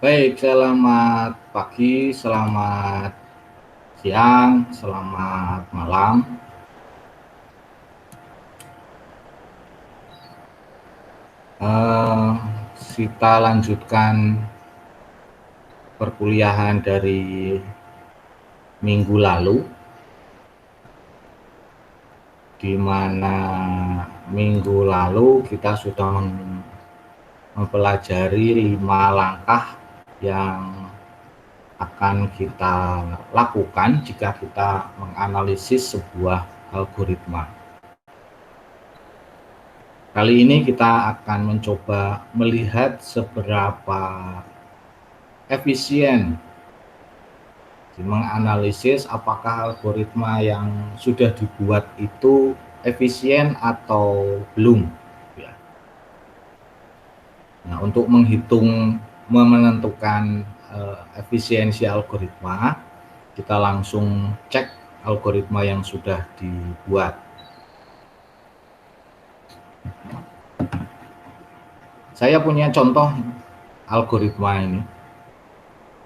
Baik, selamat pagi, selamat siang, selamat malam. Eh, kita lanjutkan perkuliahan dari minggu lalu, di mana minggu lalu kita sudah mempelajari 5 langkah yang akan kita lakukan jika kita menganalisis sebuah algoritma. Kali ini kita akan mencoba melihat seberapa efisien menganalisis apakah algoritma yang sudah dibuat itu efisien atau belum. Ya. Nah, untuk menentukan efisiensi algoritma, kita langsung cek algoritma yang sudah dibuat. Saya punya contoh algoritma ini.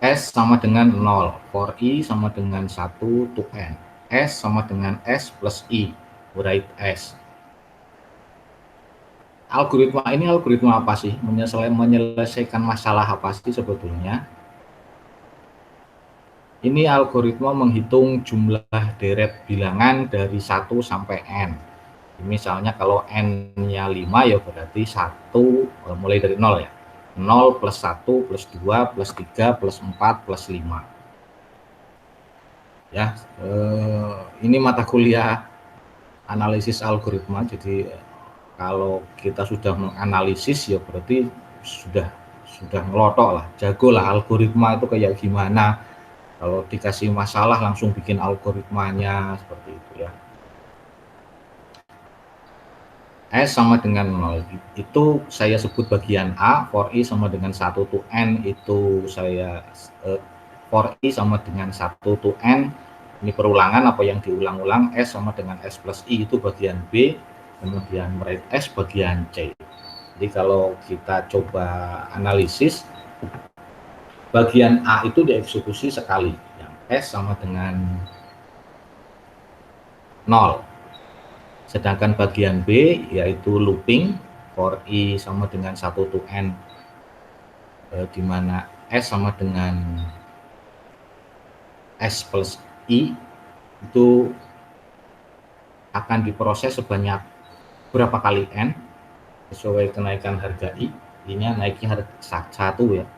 S sama dengan 0, for I sama dengan 1 to N. S sama dengan S plus I, write S. Algoritma ini algoritma apa sih? Menyelesaikan masalah apa sih sebetulnya? Ini algoritma menghitung jumlah deret bilangan dari 1 sampai N. Misalnya kalau N-nya 5 ya berarti 1 mulai dari 0 ya. 0 plus 1 plus 2 plus 3 plus 4 plus 5. Ya, ini mata kuliah analisis algoritma. Jadi kalau kita sudah menganalisis ya berarti sudah ngelotok lah, jago lah algoritma itu kayak gimana. Kalau dikasih masalah langsung bikin algoritmanya seperti itu ya. S sama dengan 0 itu saya sebut bagian A, for I sama dengan 1 to N itu for I sama dengan 1 to N, ini perulangan apa yang diulang-ulang. S sama dengan S plus I itu bagian B, kemudian write S bagian C. Jadi kalau kita coba analisis, bagian A itu dieksekusi sekali, yang S sama dengan 0. Sedangkan bagian B yaitu looping, for I sama dengan 1 to N, di mana S sama dengan S plus I itu akan diproses sebanyak berapa kali N sesuai kenaikan harga I. I-nya naiknya harga 1 ya.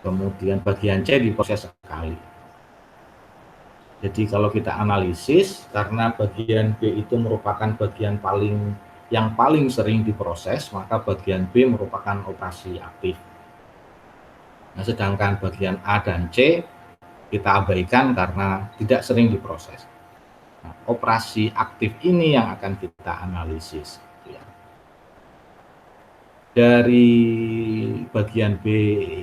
Kemudian bagian C diproses sekali. Jadi kalau kita analisis, karena bagian B itu merupakan bagian yang paling sering diproses, maka bagian B merupakan operasi aktif. Nah, sedangkan bagian A dan C kita abaikan karena tidak sering diproses. Nah, operasi aktif ini yang akan kita analisis. Dari bagian B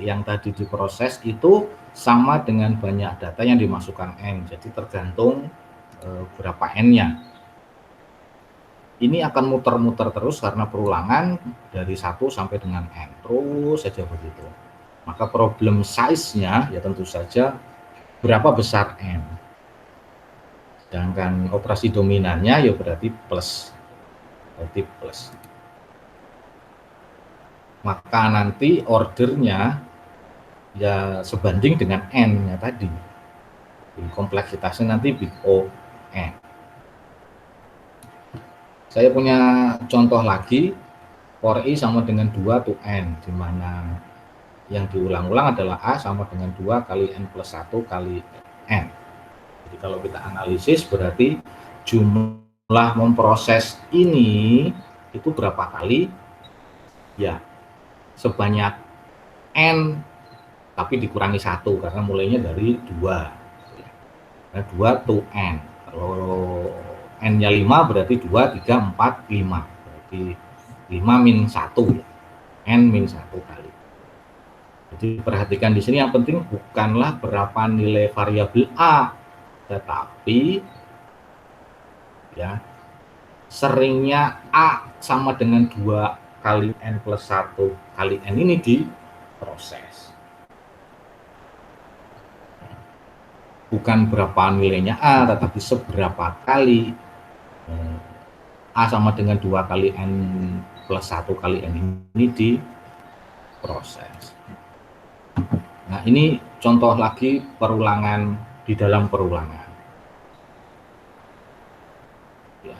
yang tadi diproses itu sama dengan banyak data yang dimasukkan N, jadi tergantung berapa N-nya. Ini akan muter-muter terus karena perulangan dari 1 sampai dengan N, terus saja begitu. Maka problem size-nya ya tentu saja berapa besar N. Sedangkan operasi dominannya ya berarti plus. Maka nanti ordernya ya sebanding dengan N-nya tadi. Jadi kompleksitasnya nanti big O N. Saya punya contoh lagi, for I sama dengan 2 to N, di mana yang diulang-ulang adalah A sama dengan 2 kali N plus 1 kali N. Jadi kalau kita analisis berarti jumlah memproses ini itu berapa kali? Ya, sebanyak N tapi dikurangi 1 karena mulainya dari 2. Nah, 2 to N. Kalau N-nya 5 berarti 2, 3, 4, 5. Berarti 5 min 1 ya. N min 1 kali. Jadi perhatikan di sini yang penting bukanlah berapa nilai variabel A, tetapi ya seringnya A sama dengan 2 kali N plus 1 kali N ini diproses. bukan berapa nilainya A, tetapi seberapa kali A sama dengan 2 kali N plus 1 kali N ini diproses. Nah, ini contoh lagi perulangan di dalam perulangan. Ya.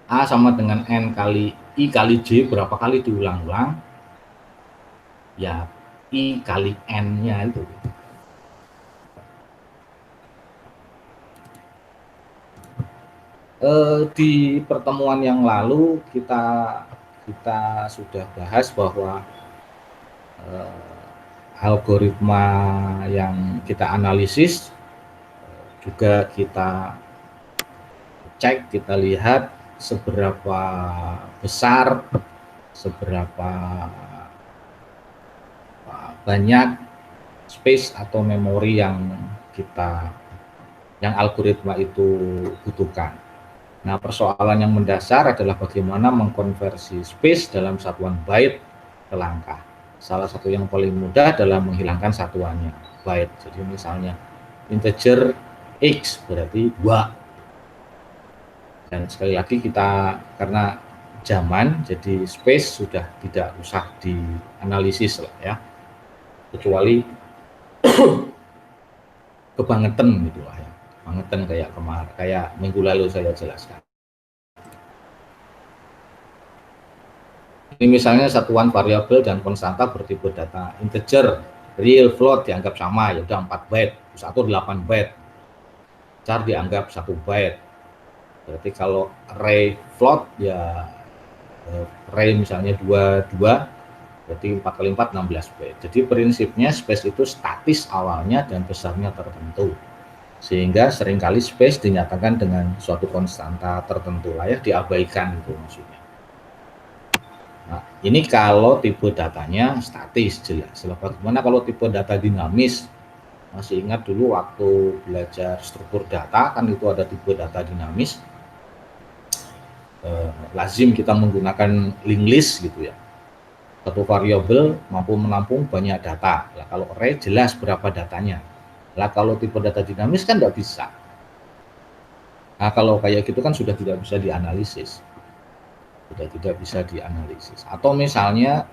A sama dengan N kali I kali J, berapa kali diulang-ulang? Ya, I kali N-nya itu. Di pertemuan yang lalu kita sudah bahas bahwa algoritma yang kita analisis juga kita cek, kita lihat seberapa besar, seberapa banyak space atau memori yang algoritma itu butuhkan. Nah, persoalan yang mendasar adalah bagaimana mengkonversi space dalam satuan byte ke langkah. Salah satu yang paling mudah adalah menghilangkan satuannya, byte. Jadi misalnya integer X berarti 2. Dan sekali lagi kita, karena zaman, jadi space sudah tidak usah dianalisis lah ya. Kecuali kebangetan gitu lah ya. Kebangetan kayak minggu lalu saya jelaskan. Ini misalnya satuan variabel dan konstanta bertipe data integer, real, float dianggap sama, ya udah 4 byte, 8 byte. Char dianggap 1 byte. Berarti kalau array float ya array misalnya 22, berarti 4 kali 4 16 byte. Jadi prinsipnya space itu statis awalnya dan besarnya tertentu. Sehingga seringkali space dinyatakan dengan suatu konstanta tertentu lah ya, diabaikan itu maksudnya. Nah, ini kalau tipe datanya statis jelas. Bagaimana kalau tipe data dinamis? Masih ingat dulu waktu belajar struktur data kan itu ada tipe data dinamis. Lazim kita menggunakan linked list gitu ya. Satu variabel mampu menampung banyak data. Nah, kalau array jelas berapa datanya. Lah kalau tipe data dinamis kan nggak bisa. Nah, kalau kayak gitu kan sudah tidak bisa dianalisis. Sudah tidak bisa dianalisis. Atau misalnya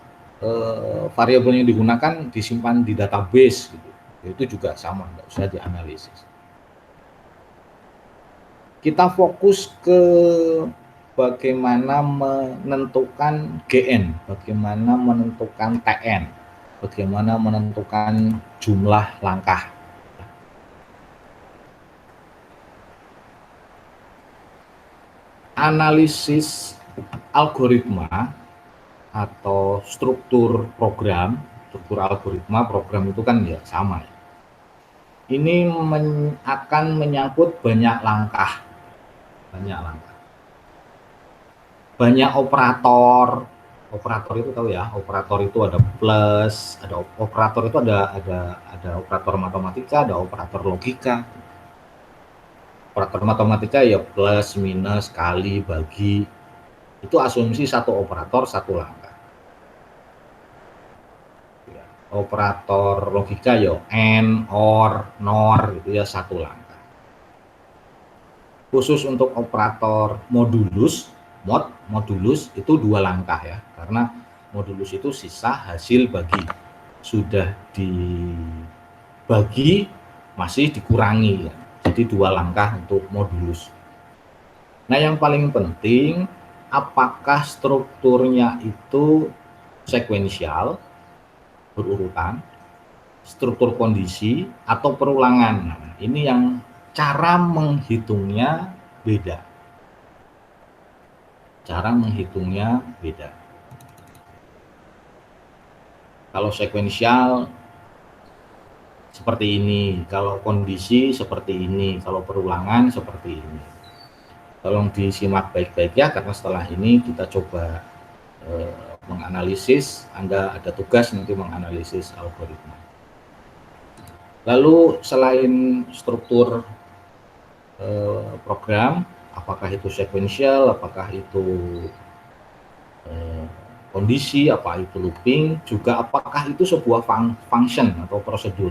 variabel yang digunakan disimpan di database gitu. Itu juga sama, nggak usah dianalisis. Kita fokus ke bagaimana menentukan GN, bagaimana menentukan TN, bagaimana menentukan jumlah langkah. Analisis algoritma atau struktur program, struktur algoritma program itu kan ya sama. Ini akan menyangkut banyak langkah, banyak operator. Operator itu tahu ya, operator itu ada plus, ada operator itu ada operator matematika, ada operator logika. Operator matematika ya plus, minus, kali, bagi. Itu asumsi satu operator satu langkah. Operator logika ya AND, OR, NOR gitu ya, satu langkah. Khusus untuk operator modulus itu 2 langkah ya, karena modulus itu sisa hasil bagi, sudah dibagi masih dikurangi ya. Jadi 2 langkah untuk modulus. Nah, yang paling penting apakah strukturnya itu sekuensial, berurutan, struktur kondisi, atau perulangan. Nah, ini yang cara menghitungnya beda. Cara menghitungnya beda. Kalau sekuensial seperti ini, kalau kondisi seperti ini, kalau perulangan seperti ini. Tolong disimak baik-baik ya, karena setelah ini kita coba menganalisis. Anda ada tugas nanti menganalisis algoritma. Lalu selain struktur program, apakah itu sekuensial, apakah itu kondisi, apa itu looping, juga apakah itu sebuah function atau prosedur.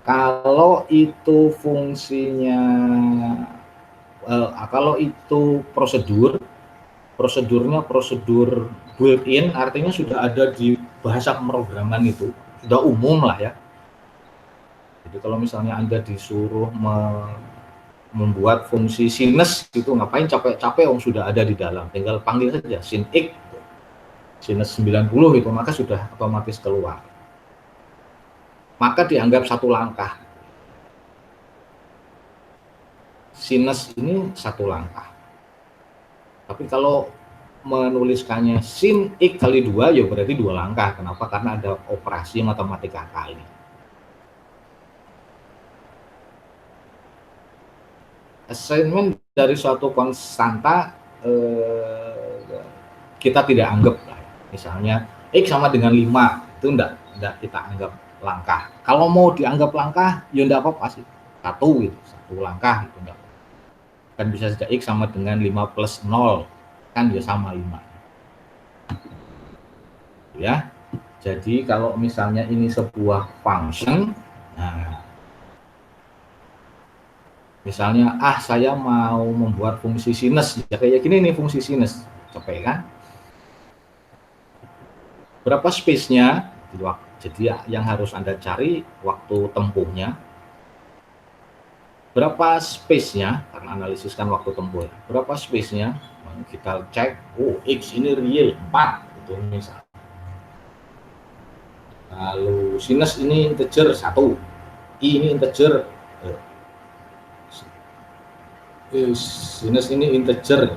Kalau itu fungsinya, kalau itu prosedurnya prosedur built-in, artinya sudah ada di bahasa pemrograman itu, sudah umum lah ya. Jadi kalau misalnya Anda disuruh membuat fungsi sinus itu, ngapain capek-capek, sudah ada di dalam, tinggal panggil saja sin x sinus 90 itu, maka sudah otomatis keluar. Maka dianggap satu langkah. Sinus ini satu langkah. Tapi kalau menuliskannya sin x kali 2, ya berarti 2 langkah. Kenapa? Karena ada operasi matematika kali. Assignment dari suatu konstanta kita tidak anggap, misalnya x sama dengan 5, itu enggak kita anggap langkah. Kalau mau dianggap langkah, ya enggak apa-apa sih, satu langkah itu enggak. Kan bisa saja x sama dengan 5 plus 0, kan ya sama 5 ya. Jadi kalau misalnya ini sebuah function, nah misalnya saya mau membuat fungsi sinus, ya kayak gini nih fungsi sinus, capek kan? Berapa space-nya? Jadi yang harus Anda cari waktu tempuhnya. Berapa space-nya? Karena analisis kan waktu tempuh. Berapa space-nya? Kita cek, x ini real 4 itu misal. Lalu sinus ini integer 1, i ini integer, sinus ini integer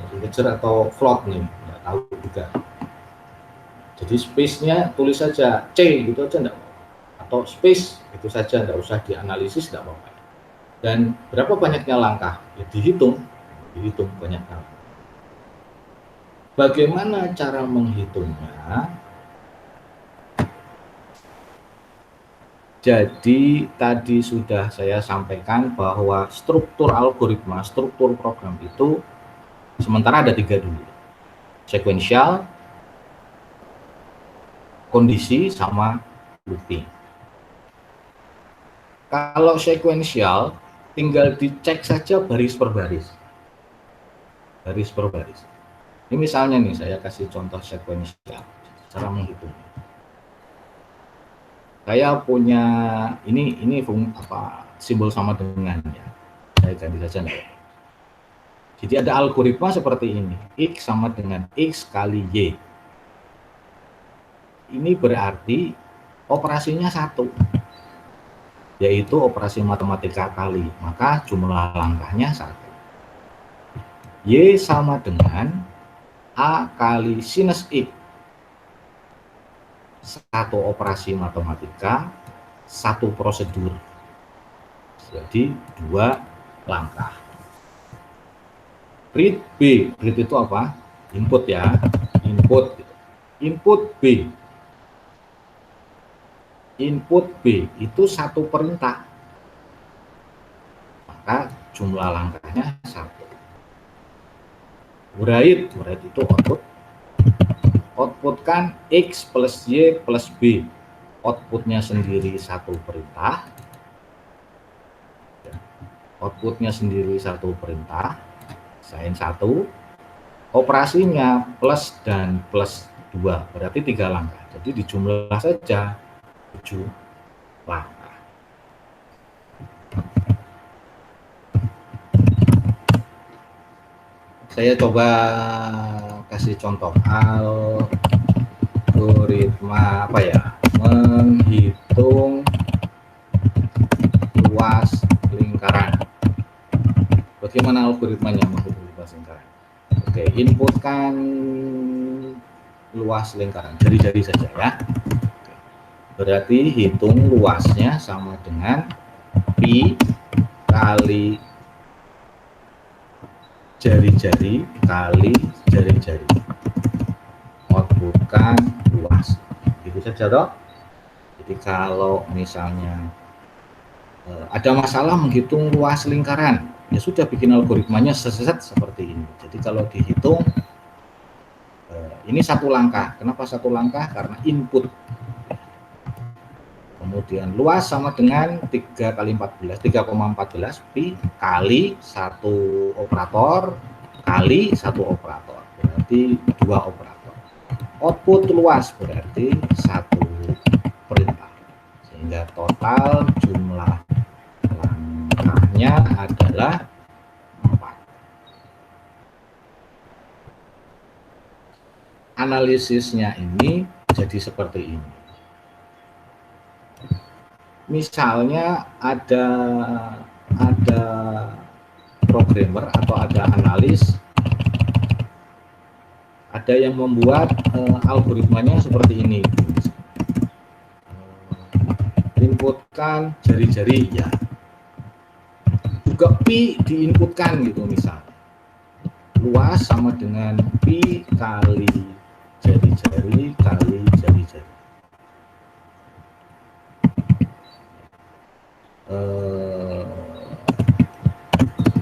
atau float nih, nggak tahu juga. Jadi space-nya tulis saja C gitu aja enggak, atau space itu saja, enggak usah dianalisis, enggak apa-apa. Dan berapa banyaknya langkah? Ya dihitung banyaknya. Bagaimana cara menghitungnya? Jadi tadi sudah saya sampaikan bahwa struktur algoritma, struktur program itu sementara ada 3 dulu. Sequential, kondisi, sama looping. Kalau sequential, tinggal dicek saja baris per baris. Ini misalnya nih, saya kasih contoh sequential, cara menghitung. Saya punya ini simbol sama dengan ya. Saya ganti saja nih. Jadi ada algoritma seperti ini, x sama dengan x kali y. Ini berarti operasinya 1, yaitu operasi matematika kali, maka jumlah langkahnya 1. Y sama dengan A kali sinus x. 1 operasi matematika, 1 prosedur. Jadi 2 langkah. Read B, read itu apa? Input ya, input B. Input B itu 1 perintah, maka jumlah langkahnya 1. Write itu outputkan x plus y plus b, outputnya sendiri 1 perintah, sin 1, operasinya plus dan plus 2, berarti 3 langkah. Jadi dijumlah saja 7 langkah. Saya coba kasih contoh algoritma menghitung luas lingkaran. Bagaimana algoritmanya menghitung luas lingkaran? Oke, inputkan luas lingkaran, jari-jari saja ya. Berarti hitung luasnya sama dengan pi kali jari-jari kali jari-jari. Outputkan luas. Gitu saja toh. Jadi kalau misalnya ada masalah menghitung luas lingkaran, ya sudah bikin algoritmanya seperti ini. Jadi kalau dihitung ini 1 langkah. Kenapa 1 langkah? Karena input. Kemudian luas sama dengan 3 kali 14, 3,14 pi kali 1 operator kali 1 operator, berarti 2 operator. Output luas berarti 1 perintah, sehingga total jumlah langkahnya adalah 4. Analisisnya ini jadi seperti ini. Misalnya ada programmer atau ada analis, ada yang membuat algoritmanya seperti ini. Inputkan jari-jari, ya. Juga pi diinputkan gitu misalnya. Luas sama dengan pi kali jari-jari kali jari-jari.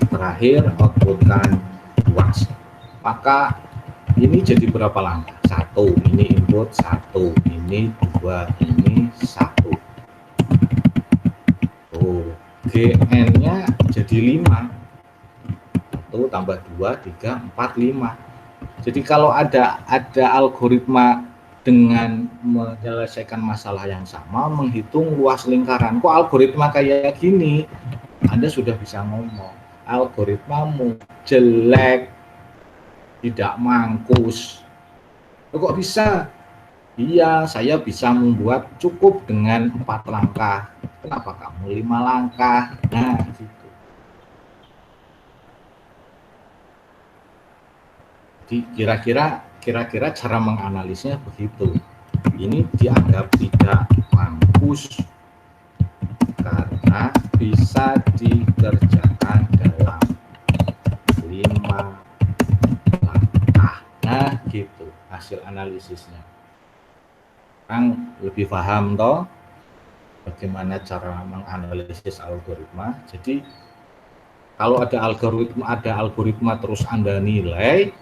Terakhir outputkan luas. Maka ini jadi berapa langkah? 1, ini input 1, ini 2, ini 1. Oh, GN-nya jadi 5. 1 tambah 2, 3, 4, 5. Jadi kalau ada algoritma dengan menyelesaikan masalah yang sama, menghitung luas lingkaran, kok algoritma kayak gini, Anda sudah bisa ngomong, algoritmamu jelek, tidak mangkus. Kok bisa? Iya, saya bisa membuat cukup dengan 4 langkah. Kenapa kamu 5 langkah? Nah, gitu. Jadi kira-kira cara menganalisnya begitu. Ini dianggap tidak mampus karena bisa dikerjakan dalam 5 langkah. Nah, gitu hasil analisisnya. Sekarang lebih paham toh bagaimana cara menganalisis algoritma. Jadi kalau ada algoritma terus Anda nilai,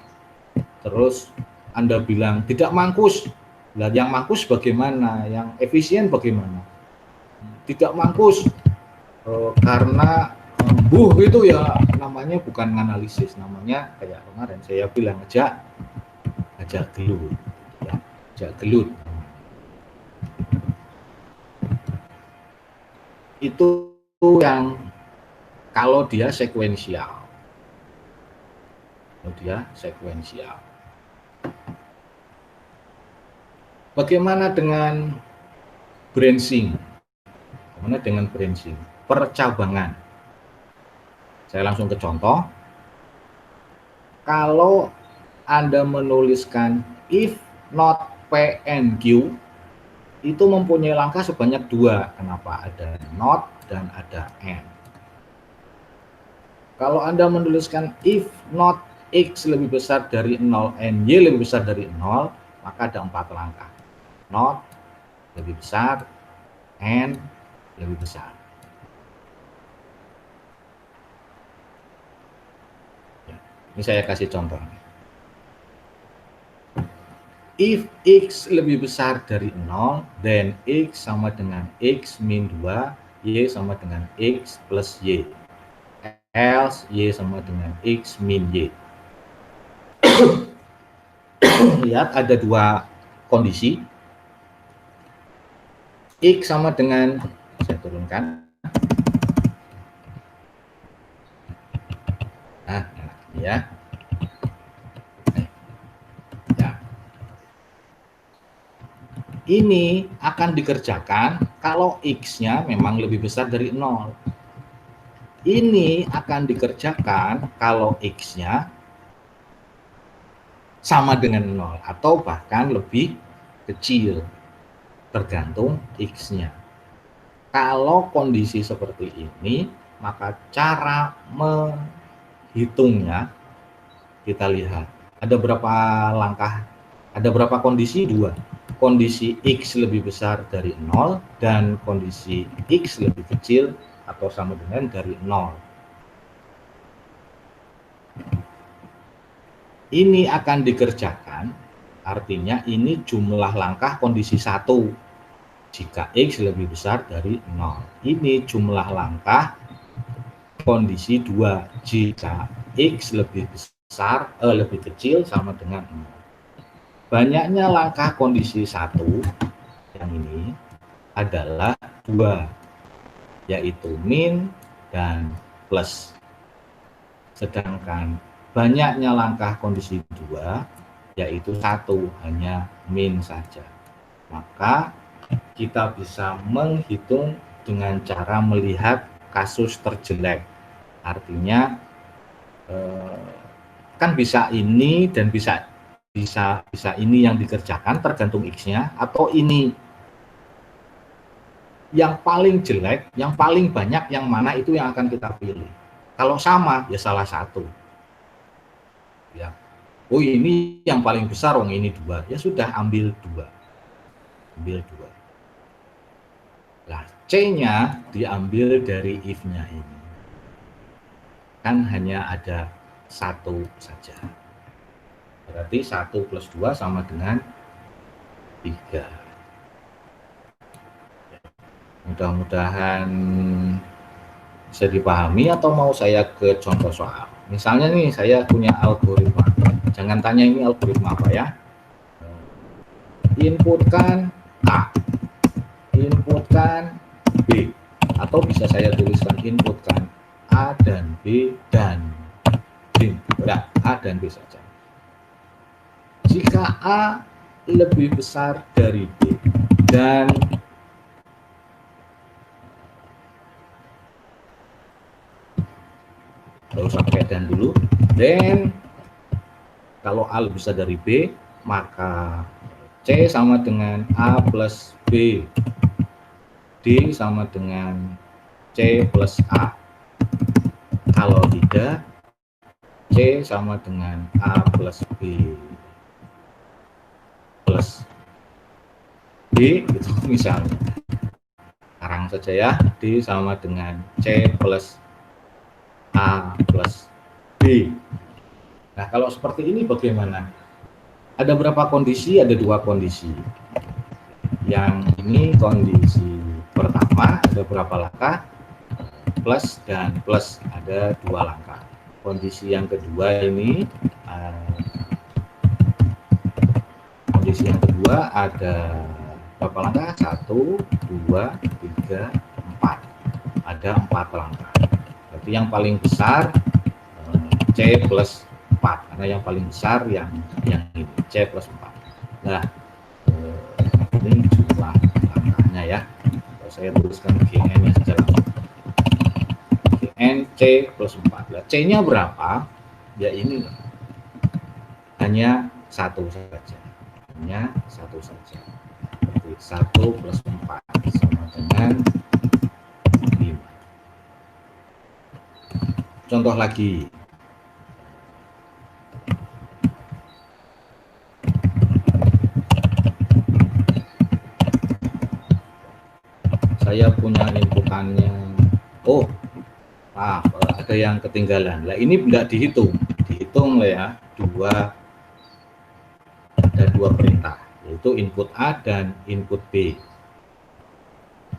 terus Anda bilang tidak mangkus. Nah, yang mangkus bagaimana? Yang efisien bagaimana? Tidak mangkus karena itu ya namanya bukan analisis, namanya kayak kemarin saya bilang aja gelut, ya, aja gelut. Itu yang kalau dia sekuensial. Bagaimana dengan branching? Percabangan. Saya langsung ke contoh. Kalau Anda menuliskan if not P and Q, itu mempunyai langkah sebanyak 2. Kenapa? Ada not dan ada and. Kalau Anda menuliskan if not X lebih besar dari 0 and Y lebih besar dari 0, maka ada 4 langkah. Not lebih besar, and lebih besar. Ya, ini saya kasih contoh. If X lebih besar dari 0, then X sama dengan X min 2, Y sama dengan X plus Y. Else Y sama dengan X min Y. Lihat ada 2 kondisi. X sama dengan, saya turunkan. Nah, ya. Ini akan dikerjakan kalau X-nya memang lebih besar dari 0. Ini akan dikerjakan kalau X-nya sama dengan 0 atau bahkan lebih kecil, tergantung X-nya. Kalau kondisi seperti ini, maka cara menghitungnya kita lihat. Ada berapa langkah? Ada berapa kondisi? 2. Kondisi X lebih besar dari 0 dan kondisi X lebih kecil atau sama dengan dari 0. Ini akan dikerjakan, artinya ini jumlah langkah kondisi 1. jika X lebih besar dari 0. Ini jumlah langkah kondisi 2 jika X lebih besar, lebih kecil sama dengan 0. Banyaknya langkah kondisi 1 yang ini adalah 2, yaitu min dan plus. Sedangkan banyaknya langkah kondisi 2 yaitu 1, hanya min saja. Maka kita bisa menghitung dengan cara melihat kasus terjelek. Artinya kan bisa ini dan bisa ini yang dikerjakan tergantung X-nya, atau ini. Yang paling jelek, yang paling banyak yang mana itu yang akan kita pilih. Kalau sama ya salah satu. Ya. Oh ini yang paling besar, ini 2. Ya sudah, ambil 2. Ambil 2. Nah, C-nya diambil dari if-nya ini. Kan hanya ada 1 saja. Berarti 1 plus 2 sama dengan 3. Mudah-mudahan bisa dipahami, atau mau saya ke contoh soal. Misalnya nih, saya punya algoritma. Jangan tanya ini algoritma apa ya. Inputkan A, inputkan B, atau bisa saya tuliskan inputkan A dan B dan B. Udah, A dan B saja. Jika A lebih besar dari B dan nggak usah pakai dan dulu, dan kalau A lebih besar dari B, maka C sama dengan A plus B, D sama dengan C plus A. Kalau tidak, C sama dengan A plus B plus D, gitu misalnya. Sekarang saja ya, D sama dengan C plus A plus B. Nah, kalau seperti ini bagaimana? Ada berapa kondisi? Ada 2 kondisi. Yang ini kondisi pertama, ada berapa langkah? Plus dan plus, ada 2 langkah. Kondisi yang kedua ini, kondisi yang kedua ada berapa langkah? 1, 2, 3, 4. Ada 4 langkah. Berarti yang paling besar C plus 4, karena yang paling besar yang ini, C plus 4. Nah, ini jumlah langkahnya ya. Kalau saya tuliskan GN-nya saja langsung. GN C plus 4. Nah, C-nya berapa? Ya ini hanya 1 saja. Hanya 1 saja. Berarti 1 plus 4 sama dengan 5. Contoh lagi. Saya punya inputannya, maaf, ada yang ketinggalan. Nah, ini enggak dihitung lah ya, ada 2 perintah, yaitu input A dan input B.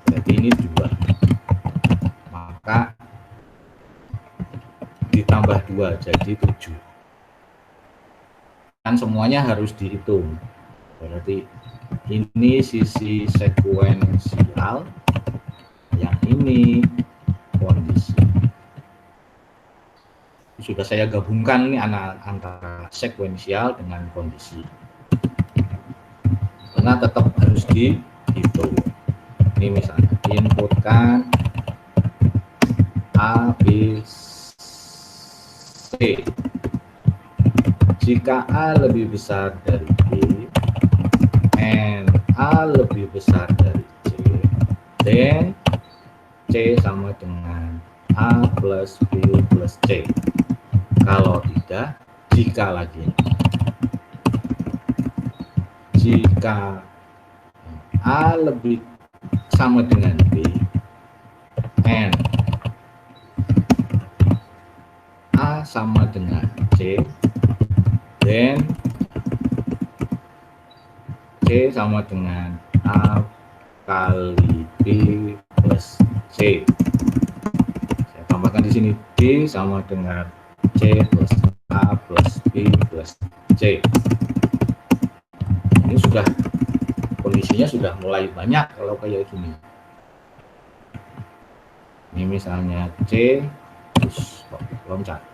Jadi ini 2, maka ditambah 2 jadi 7. Kan semuanya harus dihitung. Berarti ini sisi sekuensial, yang ini kondisi. Sudah saya gabungkan ini antara sekuensial dengan kondisi, karena tetap harus dihitung. Ini misalnya inputkan A, B, C. Jika A lebih besar dari B and A lebih besar dari C, then C sama dengan A plus B plus C. Kalau tidak, jika lagi. Jika A lebih sama dengan B and A sama dengan C, then C sama dengan A kali B plus C. Saya tambahkan di sini D sama dengan C plus A plus B plus C. Ini sudah kondisinya sudah mulai banyak kalau kayak gini. Ini misalnya C terus loncat.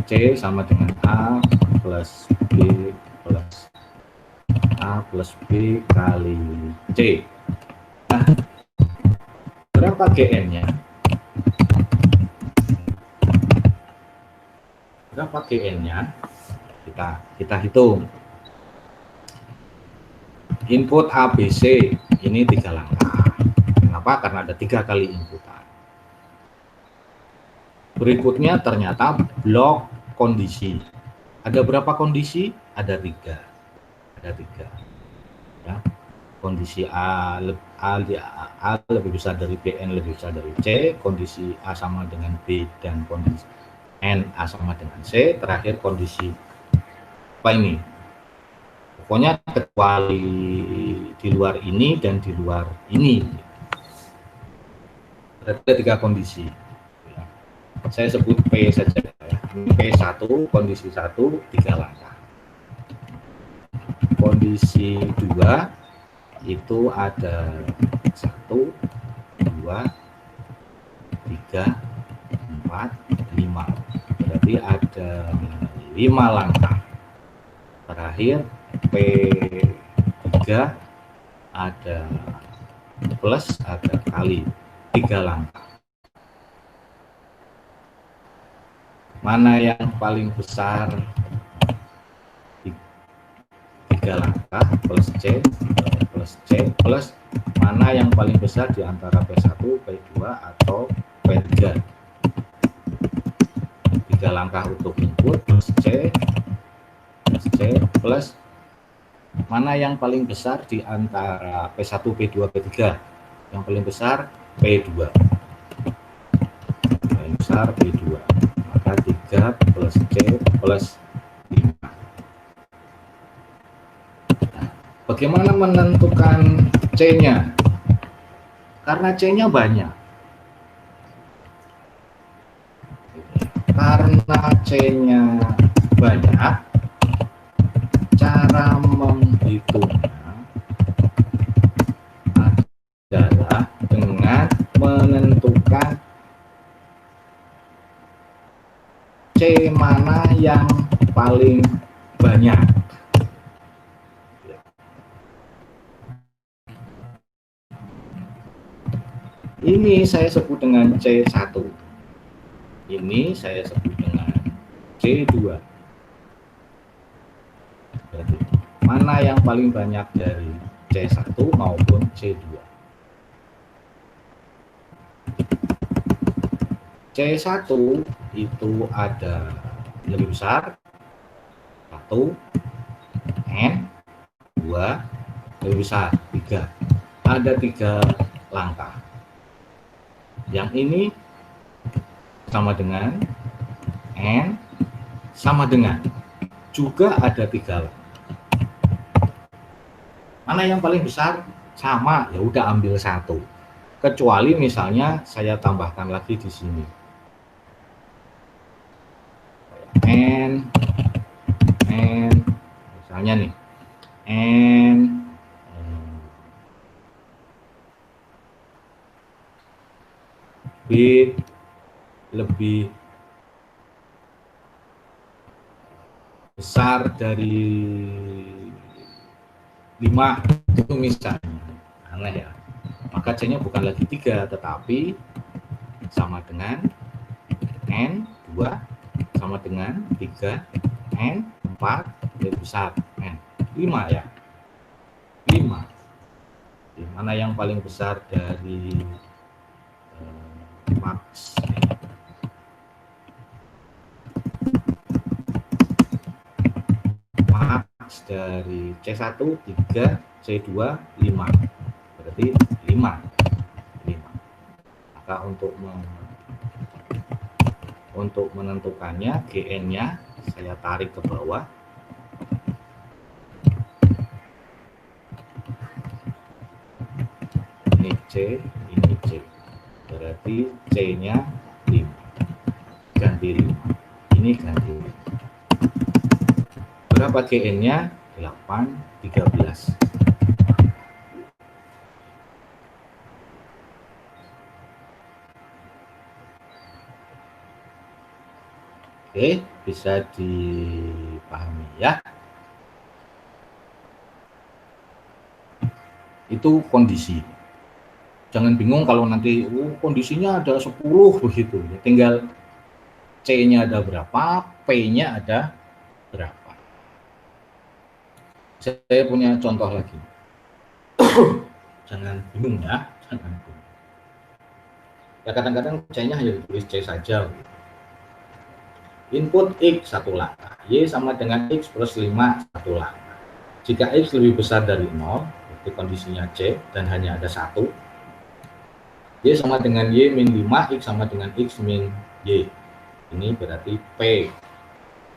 C sama dengan A plus B plus A plus B kali C. Nah, berapa GN-nya? Berapa GN-nya? Kita hitung. Input ABC ini 3 langkah. Kenapa? Karena ada 3 kali inputan. Berikutnya ternyata blok kondisi. Ada berapa kondisi? Ada 3. Ada 3. Ya. Kondisi A lebih besar dari B, N lebih besar dari C, kondisi A sama dengan B, dan kondisi N A sama dengan C, terakhir kondisi apa ini? Pokoknya kecuali di luar ini dan di luar ini. Ada 3 kondisi. Saya sebut P saja ya. P1, kondisi 1, 3 langkah. Kondisi 2 itu ada 1, 2, 3, 4, 5. Berarti ada 5 langkah. Terakhir P3 ada plus, ada kali, 3 langkah. Mana yang paling besar? 3 langkah plus C plus mana yang paling besar di antara P1, P2 atau P3? 3 langkah untuk input plus C plus mana yang paling besar di antara P1, P2, P3? Yang paling besar P2. Paling besar P2. Maka 3 plus C plus 5. Bagaimana menentukan C-nya? Karena C-nya banyak. Karena C-nya banyak, cara menghitungnya adalah dengan menentukan C mana yang paling banyak. Ini saya sebut dengan C1. Ini saya sebut dengan C2. Berarti mana yang paling banyak dari C1 maupun C2. C1 itu ada lebih besar 1, N, 2, lebih besar 3. Ada 3 langkah. Yang ini sama dengan N, sama dengan, juga ada 3 langkah. Mana yang paling besar? Sama, ya udah ambil 1. Kecuali misalnya saya tambahkan lagi di sini. N, misalnya nih, N, B lebih besar dari 5, itu misalnya, aneh ya. Maka C-nya bukan lagi 3, tetapi sama dengan N, 2, sama dengan 3, N, 4, lebih besar, N, 5 ya. 5. Mana yang paling besar dari max? Max dari C1, 3, C2, 5. Berarti 5. Maka untuk menentukannya, GN-nya saya tarik ke bawah. C, ini C. Berarti C-nya 5. Ganti 5. Ini ganti 5. Berapa GN-nya? 8, 13. Oke, bisa dipahami ya. Itu kondisi. Jangan bingung kalau nanti kondisinya ada 10 begitu. Tinggal C-nya ada berapa, P-nya ada berapa. Saya punya contoh lagi. Jangan bingung ya, jangan bingung. Ya kadang-kadang C-nya hanya ditulis C saja. Input X 1 langkah, Y sama dengan X plus 5 1 langkah. Jika X lebih besar dari 0, itu kondisinya C dan hanya ada 1, Y sama dengan Y min 5, X sama dengan X min Y. Ini berarti P.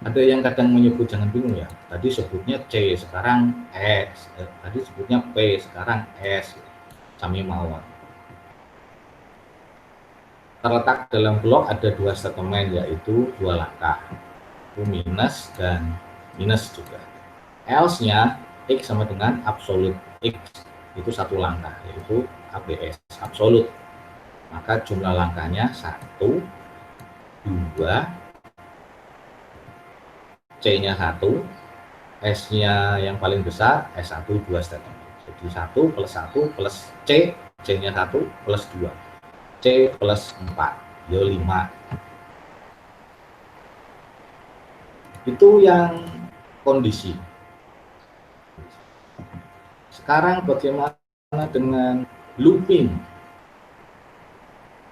Ada yang kadang menyebut, jangan bingung ya, tadi sebutnya C, sekarang X, tadi sebutnya P, sekarang S, sami mawon. Terletak dalam blok ada 2 statement, yaitu 2 langkah, itu minus dan minus juga. Else-nya X sama dengan absolute X, itu 1 langkah, yaitu ABS, absolut. Maka jumlah langkahnya 1, 2, C-nya 1, S-nya yang paling besar, S1, 2 statement. Jadi 1 plus 1 plus C, C-nya 1 plus 2. C plus 4, ya 5. Itu yang kondisi. Sekarang bagaimana dengan looping?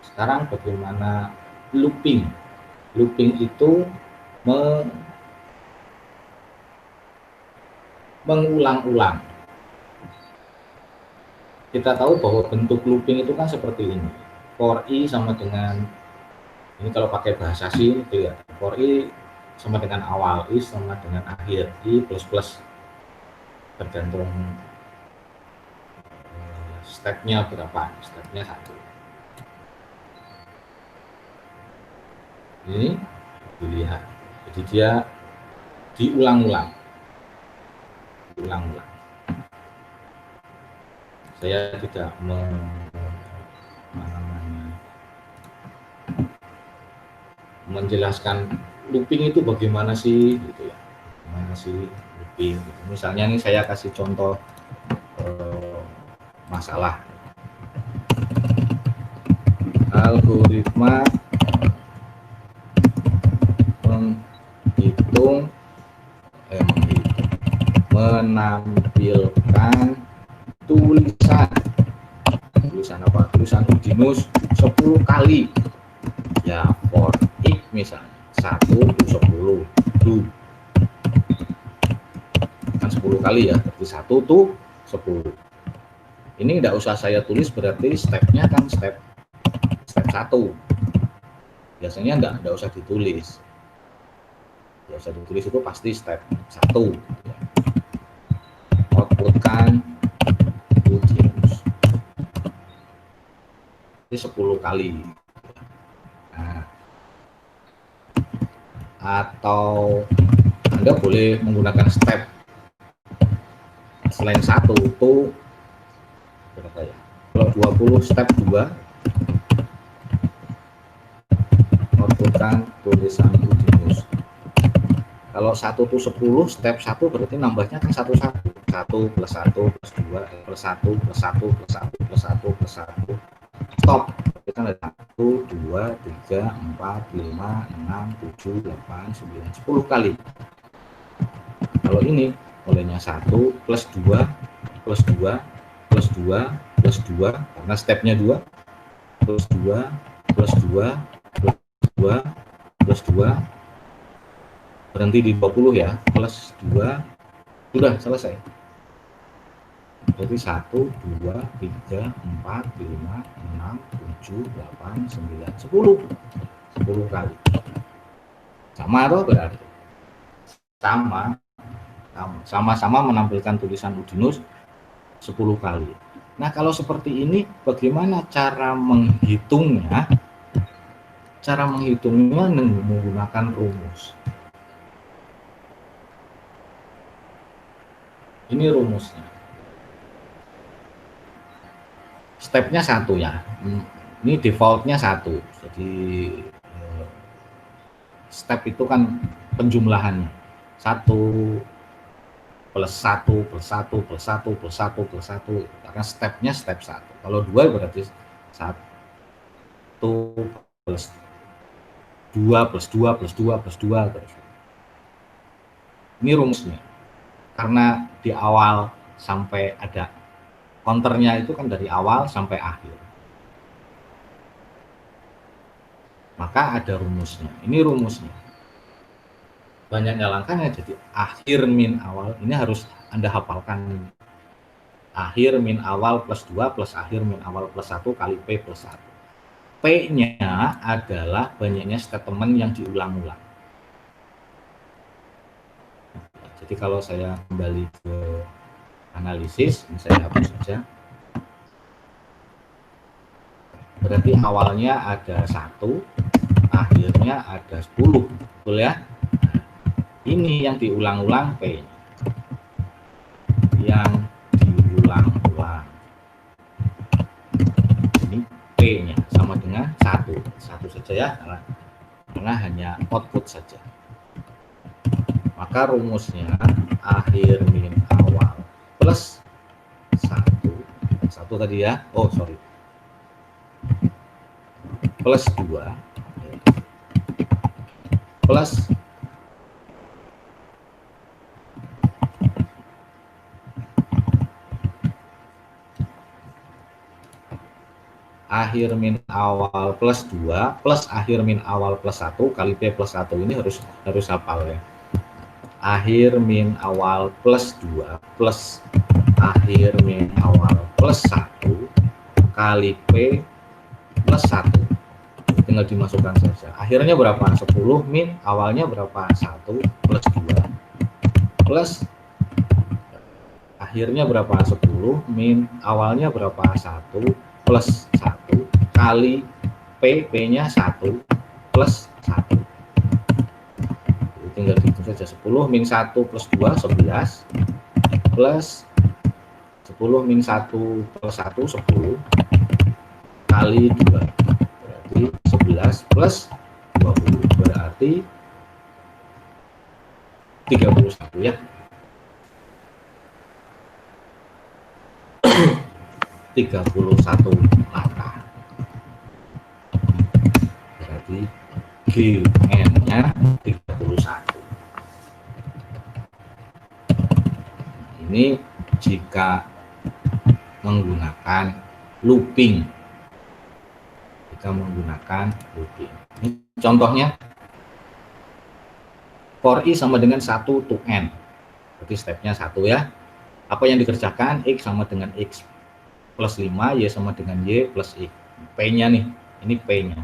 Sekarang bagaimana looping? Looping itu mengulang-ulang. Kita tahu bahwa bentuk looping itu kan seperti ini. For I sama dengan, ini kalau pakai bahasa C itu ya, for I sama dengan awal, I sama dengan akhir, I plus plus, tergantung stepnya berapa, stepnya 1. Ini dilihat, jadi dia diulang-ulang. Saya tidak menjelaskan looping itu bagaimana sih gitu ya, bagaimana sih looping gitu. Misalnya nih saya kasih contoh masalah algoritma menampilkan tulisan apa, tulisan Udinus 10 kali ya, for X misalnya 1 tuh 10 kan 10 kali ya, berarti 1 tuh 10. Ini tidak usah saya tulis, berarti stepnya kan step 1. Biasanya enggak usah ditulis. Enggak usah ditulis, itu pasti step 1. Outputkan Udinus. Ini 10 kali. Nah, atau Anda boleh menggunakan step selain 1 itu berapa ya? Kalau 20 step 2, outputkan tulisan Udinus. Kalau 1 tuh 10, step 1 berarti nambahnya kan 1 plus 1 plus 2 plus 1 plus 1 plus 1 plus 1 plus 1. Stop. Kita ada 1, 2, 3, 4, 5, 6, 7, 8, 9, 10 kali. Kalau ini olehnya 1 plus 2 plus 2 plus 2 plus 2, karena stepnya 2, plus 2 plus 2 plus 2 plus 2, berhenti di 20 ya, plus 2, sudah selesai. Jadi 1, 2, 3, 4, 5, 6, 7, 8, 9, 10. 10 kali. Sama atau berarti? Sama-sama menampilkan tulisan Udinus 10 kali. Nah, kalau seperti ini, bagaimana cara menghitungnya? Cara menghitungnya menggunakan rumus. Ini rumusnya. Stepnya satu ya. Ini defaultnya satu. Jadi step itu kan penjumlahannya. 1+1+1+1+1+1+1, karena stepnya step 1. Kalau 2 berarti 1+2+2+2+2 terus. Ini rumusnya. Karena di awal sampai ada counternya itu kan dari awal sampai akhir. Maka ada rumusnya. Ini rumusnya. Banyaknya langkahnya, jadi akhir min awal ini harus Anda hafalkan. Akhir min awal plus 2 plus akhir min awal plus 1 kali P plus 1. P-nya adalah banyaknya statement yang diulang-ulang. Jadi kalau saya kembali ke analisis, ini saya hapus saja. Berarti awalnya ada 1, akhirnya ada 10, betul ya? Ini yang diulang-ulang P. Yang diulang-ulang. Ini P-nya sama dengan 1. 1 saja ya, karena hanya output saja. Maka rumusnya akhir min awal plus 1. 1 tadi ya. Oh, sorry. Plus 2. Plus akhir min awal plus 2 plus akhir min awal plus 1 kali P plus 1. Ini harus hafal ya. Akhir min awal plus 2 plus akhir min awal plus 1 kali P plus 1. Tinggal dimasukkan saja. Akhirnya berapa? 10 min awalnya berapa? 1 plus 2 plus akhirnya berapa? 10 min awalnya berapa? 1 plus 1 kali P-nya 1 plus 1. Tinggal dihitung saja. 10 min 1 plus 2 11 plus 10 min 1 plus 1 10 kali 2 berarti 11 plus 20 berarti 31 ya. 31 langkah. Berarti GN-nya 31. Ini jika menggunakan looping. Jika menggunakan looping. Ini contohnya for i sama dengan 1 to n. Berarti stepnya 1 ya. Apa yang dikerjakan? X sama dengan X plus 5, Y sama dengan Y plus X. P-nya nih, ini P-nya.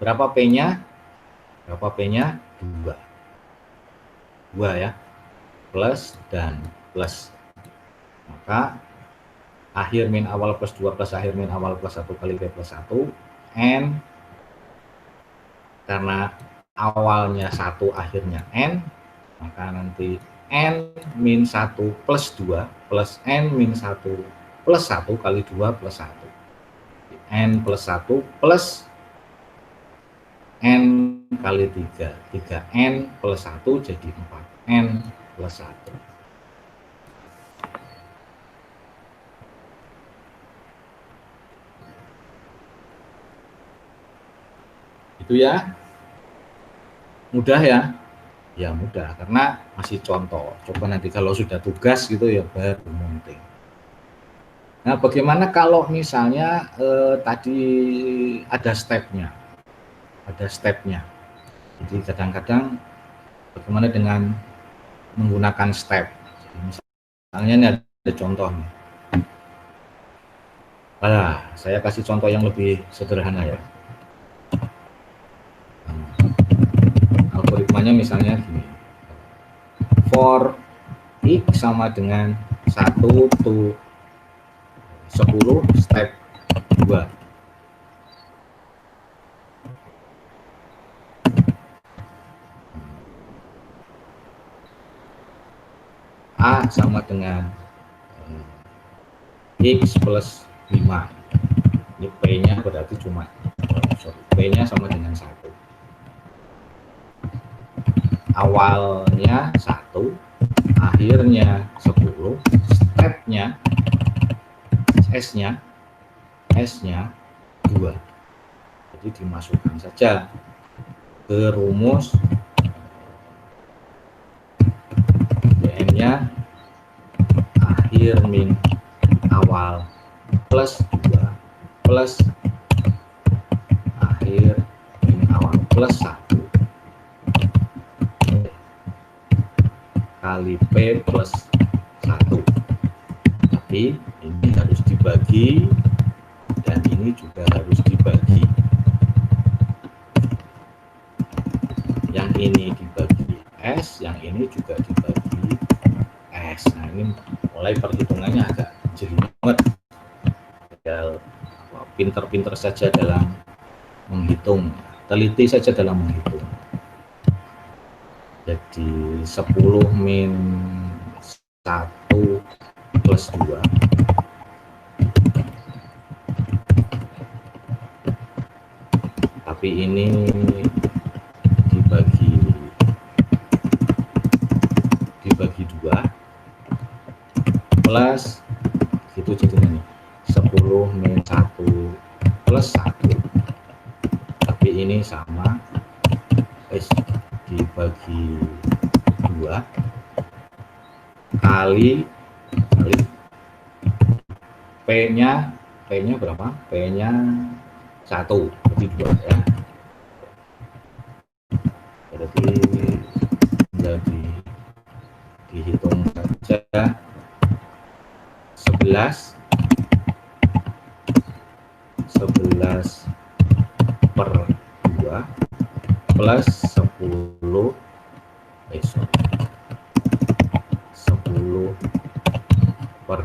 Berapa P-nya? Berapa P-nya? 2. 2 ya. Plus dan plus. Maka akhir min awal plus 2 plus akhir min awal plus 1 kali P plus 1. N. Karena awalnya 1, akhirnya N. Maka nanti N min 1 plus 2 plus N min 1 plus 1 kali 2 plus 1. N plus 1 plus N kali 3. 3N plus 1 jadi 4N plus 1. Itu ya. Mudah ya? Ya mudah, karena masih contoh. Coba nanti kalau sudah tugas gitu ya baru munting. Nah, bagaimana kalau misalnya tadi ada stepnya? Ada stepnya. Jadi kadang-kadang bagaimana dengan menggunakan step? Jadi misalnya ini ada contohnya. Saya kasih contoh yang lebih sederhana ya. Algoritmanya misalnya gini. For X sama dengan 1 to 10 step 2. A sama dengan X plus 5. Ini P-nya berarti cuma P-nya sama dengan 1. Awalnya 1, akhirnya 10, stepnya S-nya 2. Jadi dimasukkan saja ke rumus DN-nya akhir min awal plus 2 plus akhir min awal plus 1 kali P plus 1. Tapi ini harus dibagi dan ini juga harus dibagi. Yang ini dibagi S, yang ini juga dibagi S. Nah, ini mulai perhitungannya agak jelimet. Tinggal pinter-pinter saja dalam menghitung, teliti saja dalam menghitung. Jadi 10 min 1 plus 2 tapi ini dibagi 2 plus gitu jadinya 10 min 1 plus 1 tapi ini sama dibagi 2 kali P-nya berapa? P-nya 1 berarti 2 ya. Berarti jadi dihitung saja 11 per 2 plus 10 per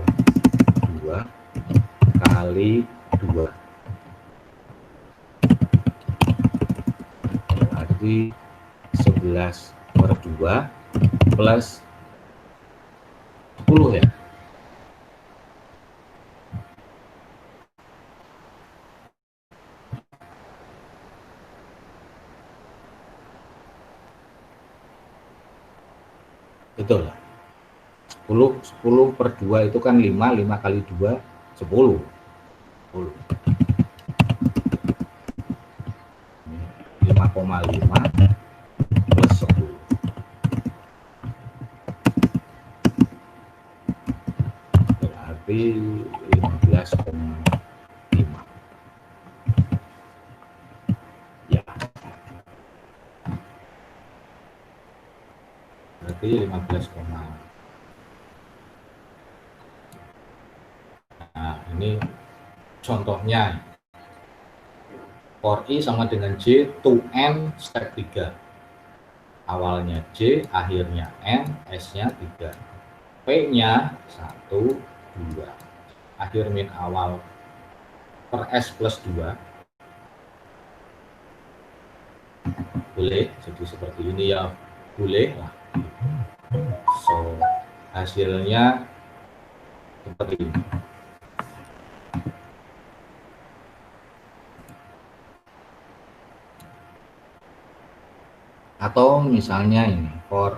2 kali 2 berarti 11 per 2 plus 10 ya. Betul lah. 10 per 2 itu kan 5 kali 2 10. 5,5 plus 10. Berarti 15,5. Ya. Berarti 15,5. Nah, ini contohnya. For I sama dengan J, 2N step 3. Awalnya J, akhirnya N, S-nya 3. P-nya 1, 2. Akhir min awal per S plus 2. Boleh, jadi seperti ini ya, boleh lah. So, hasilnya seperti ini. Atau misalnya ini for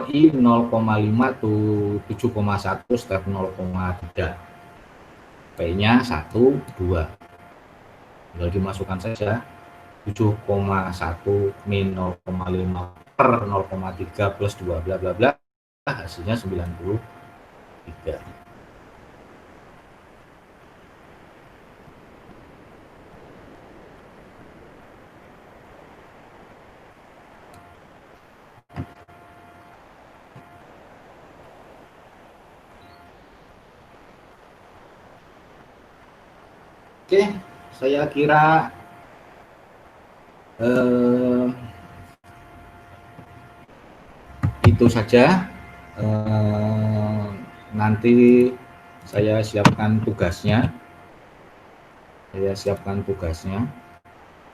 I 0,5 to 7,1 step 0,3. P-nya 1, 2. Tinggal dimasukkan saja 7,1 min 0,5 per 0,3 plus 2 bla bla bla, hasilnya 93. Oke, saya kira itu saja nanti saya siapkan tugasnya.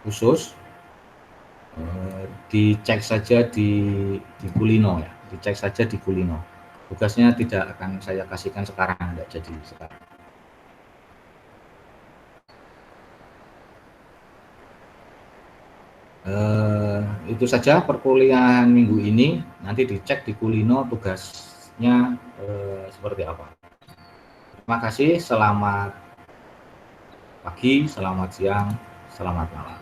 Khusus, dicek saja di Kulino ya, dicek saja di Kulino. Tugasnya tidak akan saya kasihkan sekarang, tidak jadi sekarang. Itu saja perkuliahan minggu ini. Nanti dicek di Kulino tugasnya seperti apa. Terima kasih, selamat pagi, selamat siang, selamat malam.